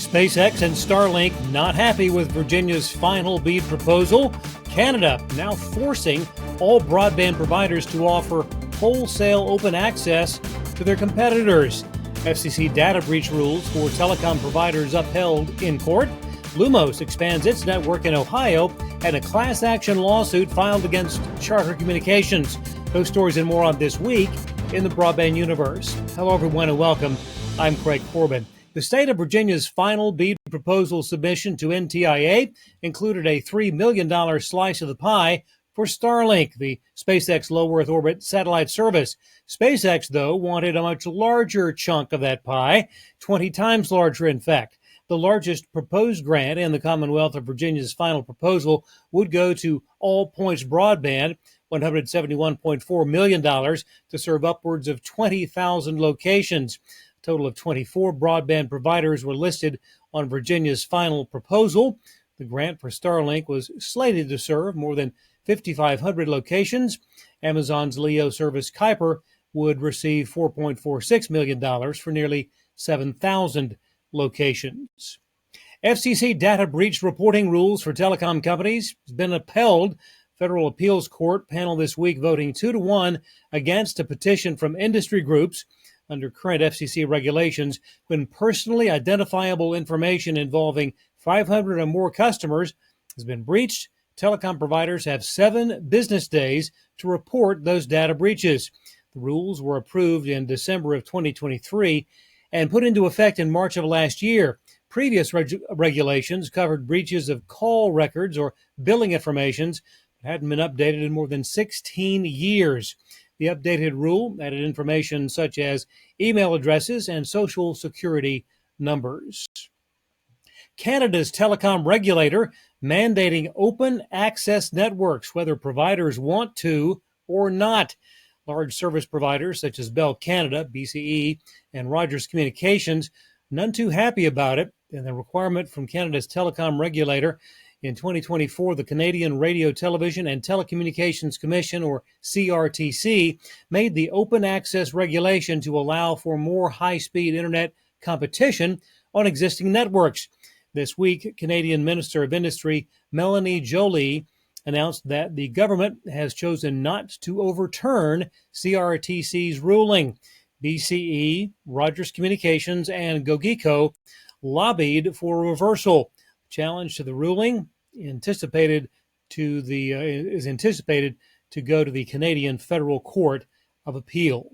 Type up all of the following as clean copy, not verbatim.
SpaceX and Starlink not happy with Virginia's final BEAD proposal. Canada now forcing all broadband providers to offer wholesale open access to their competitors. FCC data breach rules for telecom providers upheld in court. Lumos expands its network in Ohio, and a class action lawsuit filed against Charter Communications. Those stories and more on This Week in the Broadband universe. Hello, everyone, and welcome. I'm Craig Corbin. The state of Virginia's final BEAD proposal submission to NTIA included a $3 million slice of the pie for Starlink, the SpaceX low Earth orbit satellite service. SpaceX, though, wanted a much larger chunk of that pie, 20 times larger, in fact. The largest proposed grant in the Commonwealth of Virginia's final proposal would go to All Points Broadband, $171.4 million to serve upwards of 20,000 locations. A total of 24 broadband providers were listed on Virginia's final proposal. The grant for Starlink was slated to serve more than 5,500 locations. Amazon's LEO service Kuiper would receive $4.46 million for nearly 7,000 locations. FCC data breach reporting rules for telecom companies has been upheld. Federal Appeals Court panel this week voting 2-1 against a petition from industry groups under current FCC regulations when personally identifiable information involving 500 or more customers has been breached. Telecom providers have 7 business days to report those data breaches. The rules were approved in December of 2023 and put into effect in March of last year. Previous regulations covered breaches of call records or billing informations that hadn't been updated in more than 16 years. The updated rule added information such as email addresses and social security numbers. Canada's telecom regulator mandating open access networks, whether providers want to or not. Large service providers such as Bell Canada, BCE, and Rogers Communications, none too happy about it. And the requirement from Canada's telecom regulator in 2024, the Canadian Radio, Television, and Telecommunications Commission, or CRTC, made the open access regulation to allow for more high-speed internet competition on existing networks. This week, Canadian Minister of Industry Melanie Joly announced that the government has chosen not to overturn CRTC's ruling. BCE, Rogers Communications, and GoGeco lobbied for a reversal. Challenge to the ruling is anticipated to go to the Canadian Federal Court of Appeal.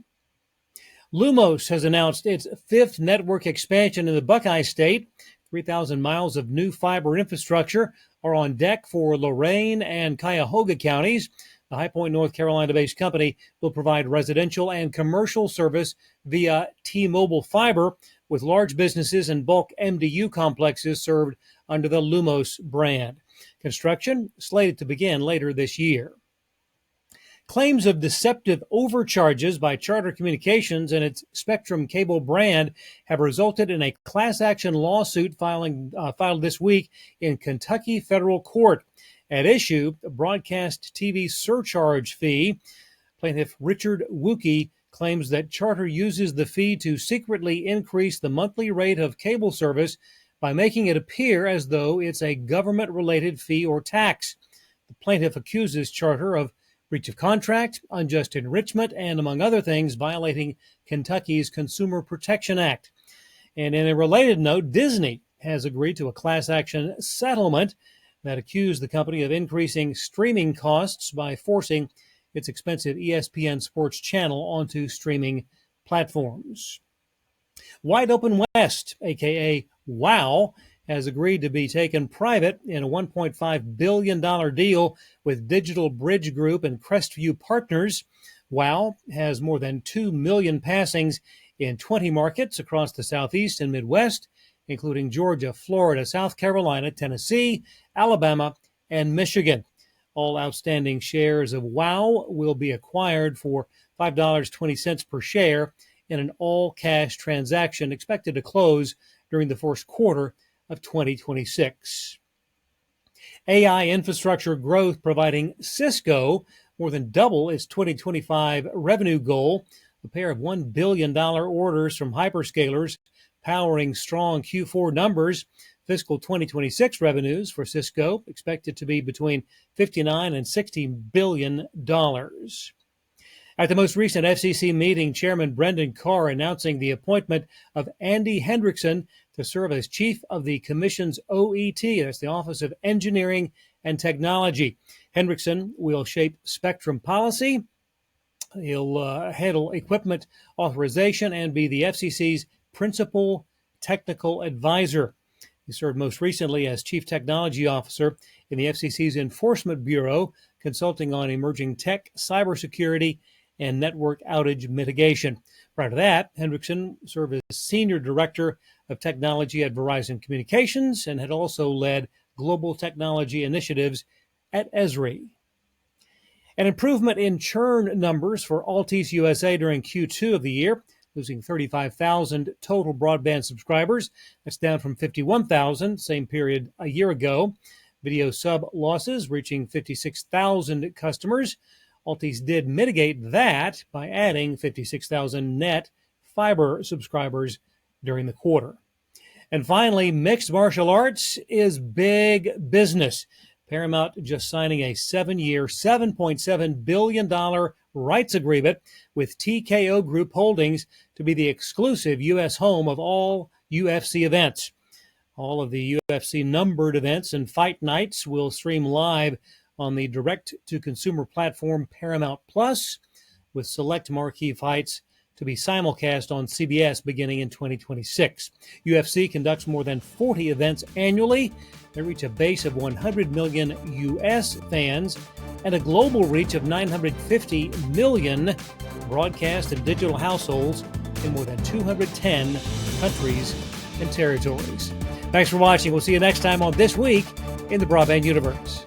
Lumos has announced its 5th network expansion in the Buckeye State. 3,000 miles of new fiber infrastructure are on deck for Lorain and Cuyahoga counties. The High Point, North Carolina-based company will provide residential and commercial service via T-Mobile fiber, with large businesses and bulk MDU complexes served under the Lumos brand. Construction slated to begin later this year. Claims of deceptive overcharges by Charter Communications and its Spectrum Cable brand have resulted in a class action lawsuit filed this week in Kentucky federal court. At issue, a broadcast TV surcharge fee. Plaintiff Richard Wookey claims that Charter uses the fee to secretly increase the monthly rate of cable service by making it appear as though it's a government-related fee or tax. The plaintiff accuses Charter of breach of contract, unjust enrichment, and, among other things, violating Kentucky's Consumer Protection Act. And in a related note, Disney has agreed to a class action settlement that accused the company of increasing streaming costs by forcing its expensive ESPN Sports channel onto streaming platforms. Wide Open West, a.k.a. WOW, has agreed to be taken private in a $1.5 billion deal with Digital Bridge Group and Crestview Partners. WOW has more than 2 million passings in 20 markets across the Southeast and Midwest, including Georgia, Florida, South Carolina, Tennessee, Alabama, and Michigan. All outstanding shares of WOW will be acquired for $5.20 per share in an all-cash transaction expected to close during the first quarter of 2026. AI infrastructure growth providing Cisco more than double its 2025 revenue goal. A pair of $1 billion orders from hyperscalers powering strong Q4 numbers. Fiscal 2026 revenues for Cisco expected to be between $59 and $60 billion. At the most recent FCC meeting, Chairman Brendan Carr announcing the appointment of Andy Hendrickson to serve as chief of the Commission's OET, that's the Office of Engineering and Technology. Hendrickson will shape spectrum policy. He'll handle equipment authorization and be the FCC's principal technical advisor. He served most recently as Chief Technology Officer in the FCC's Enforcement Bureau, consulting on emerging tech, cybersecurity, and network outage mitigation. Prior to that, Hendrickson served as Senior Director of Technology at Verizon Communications and had also led global technology initiatives at Esri. An improvement in churn numbers for Altice USA during Q2 of the year, losing 35,000 total broadband subscribers. That's down from 51,000, same period a year ago. Video sub losses reaching 56,000 customers. Altice did mitigate that by adding 56,000 net fiber subscribers during the quarter. And finally, mixed martial arts is big business. Paramount just signing a 7-year, $7.7 billion rights agreement with TKO Group Holdings to be the exclusive U.S. home of all UFC events. All of the UFC numbered events and fight nights will stream live on the direct-to-consumer platform Paramount Plus, with select marquee fights to be simulcast on CBS beginning in 2026. UFC conducts more than 40 events annually. They reach a base of 100 million U.S. fans and a global reach of 950 million broadcast and digital households in more than 210 countries and territories. Thanks for watching. We'll see you next time on This Week in the Broadband Universe.